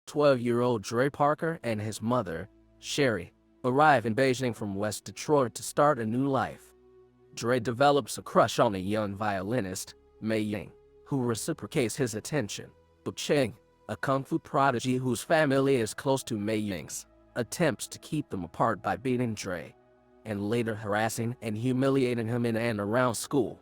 12-year-old Dre Parker and his mother, Sherry, arrive in Beijing from West Detroit to start a new life. Dre develops a crush on a young violinist, Mei Ying, who reciprocates his attention, but Cheng, a kung fu prodigy whose family is close to Mei Ying's, attempts to keep them apart by beating Dre, and later harassing and humiliating him in and around school.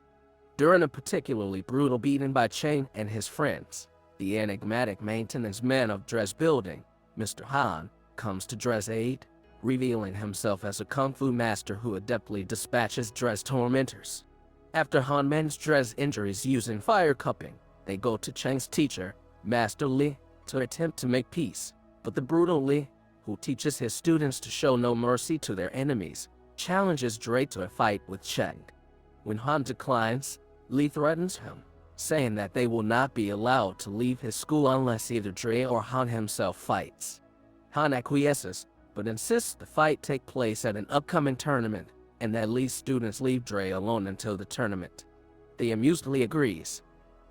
During a particularly brutal beating by Cheng and his friends, the enigmatic maintenance man of Dre's building, Mr. Han, comes to Dre's aid, revealing himself as a kung fu master who adeptly dispatches Dre's tormentors. After Han mends Dre's injuries using fire cupping, they go to Cheng's teacher, Master Li, to attempt to make peace, but the brutal Li, who teaches his students to show no mercy to their enemies, challenges Dre to a fight with Cheng. When Han declines, Li threatens him, saying that they will not be allowed to leave his school unless either Dre or Han himself fights. Han acquiesces, but insists the fight take place at an upcoming tournament, and that Li's students leave Dre alone until the tournament. The amused Li agrees.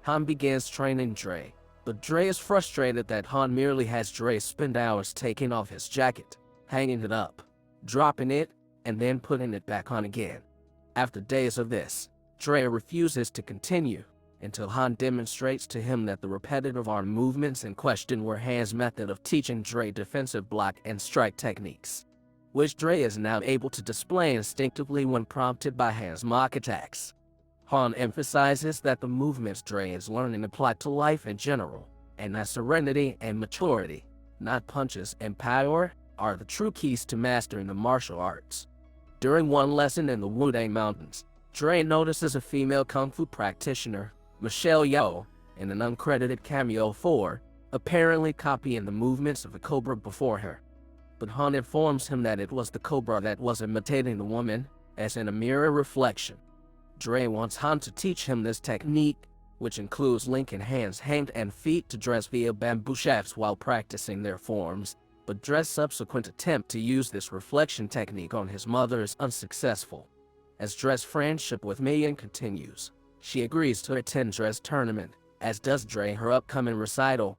Han begins training Dre, but Dre is frustrated that Han merely has Dre spend hours taking off his jacket, hanging it up, dropping it, and then putting it back on again. After days of this, Dre refuses to continue, until Han demonstrates to him that the repetitive arm movements in question were Han's method of teaching Dre defensive block and strike techniques, which Dre is now able to display instinctively when prompted by Han's mock attacks. Han emphasizes that the movements Dre is learning apply to life in general, and that serenity and maturity, not punches and power, are the true keys to mastering the martial arts. During one lesson in the Wudang Mountains, Dre notices a female kung fu practitioner, Michelle Yeoh, in an uncredited cameo for apparently copying the movements of a cobra before her. But Han informs him that it was the cobra that was imitating the woman, as in a mirror reflection. Dre wants Han to teach him this technique, which includes linking Han's hand and feet to Dre's via bamboo shafts while practicing their forms, but Dre's subsequent attempt to use this reflection technique on his mother is unsuccessful. As Dre's friendship with Mei Ying continues, she agrees to attend Dre's tournament, as does Dre her upcoming recital.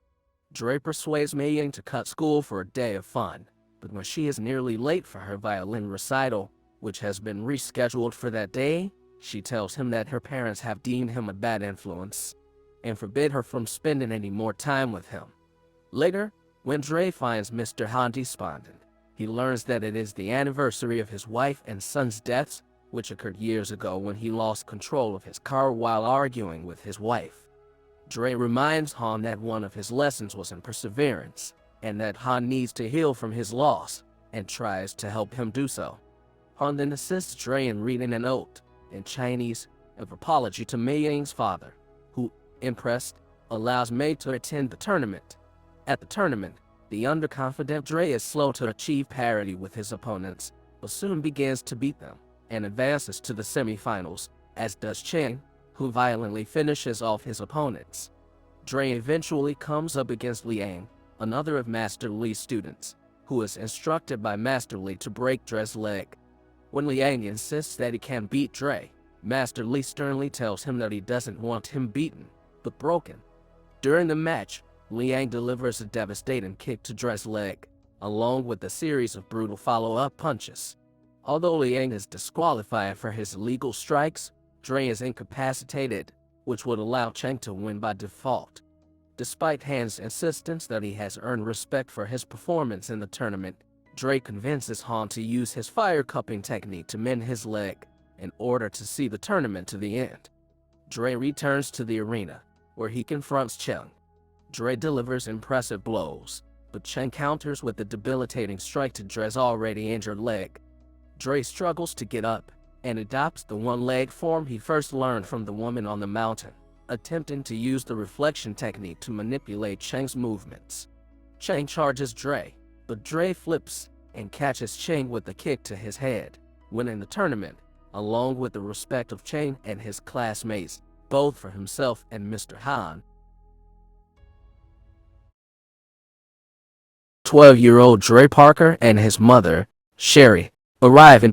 Dre persuades Mei Ying to cut school for a day of fun, but when she is nearly late for her violin recital, which has been rescheduled for that day, she tells him that her parents have deemed him a bad influence, and forbid her from spending any more time with him. Later, when Dre finds Mr. Han despondent, he learns that it is the anniversary of his wife and son's deaths, which occurred years ago when he lost control of his car while arguing with his wife. Dre reminds Han that one of his lessons was in perseverance, and that Han needs to heal from his loss, and tries to help him do so. Han then assists Dre in reading an ode, in Chinese, of apology to Mei Ying's father, who, impressed, allows Mei to attend the tournament. At the tournament, the underconfident Dre is slow to achieve parity with his opponents, but soon begins to beat them, and advances to the semifinals, as does Cheng, who violently finishes off his opponents. Dre eventually comes up against Liang, another of Master Li's students, who is instructed by Master Li to break Dre's leg. When Liang insists that he can beat Dre, Master Li sternly tells him that he doesn't want him beaten, but broken. During the match, Liang delivers a devastating kick to Dre's leg, along with a series of brutal follow-up punches. Although Liang is disqualified for his illegal strikes, Dre is incapacitated, which would allow Cheng to win by default. Despite Han's insistence that he has earned respect for his performance in the tournament, Dre convinces Han to use his fire cupping technique to mend his leg, in order to see the tournament to the end. Dre returns to the arena, where he confronts Cheng. Dre delivers impressive blows, but Cheng counters with a debilitating strike to Dre's already injured leg. Dre struggles to get up, and adopts the one-leg form he first learned from the woman on the mountain, attempting to use the reflection technique to manipulate Cheng's movements. Cheng charges Dre, but Dre flips and catches Cheng with a kick to his head, winning the tournament, along with the respect of Cheng and his classmates, both for himself and Mr. Han. 12-year-old Dre Parker and his mother, Sherry, arrive in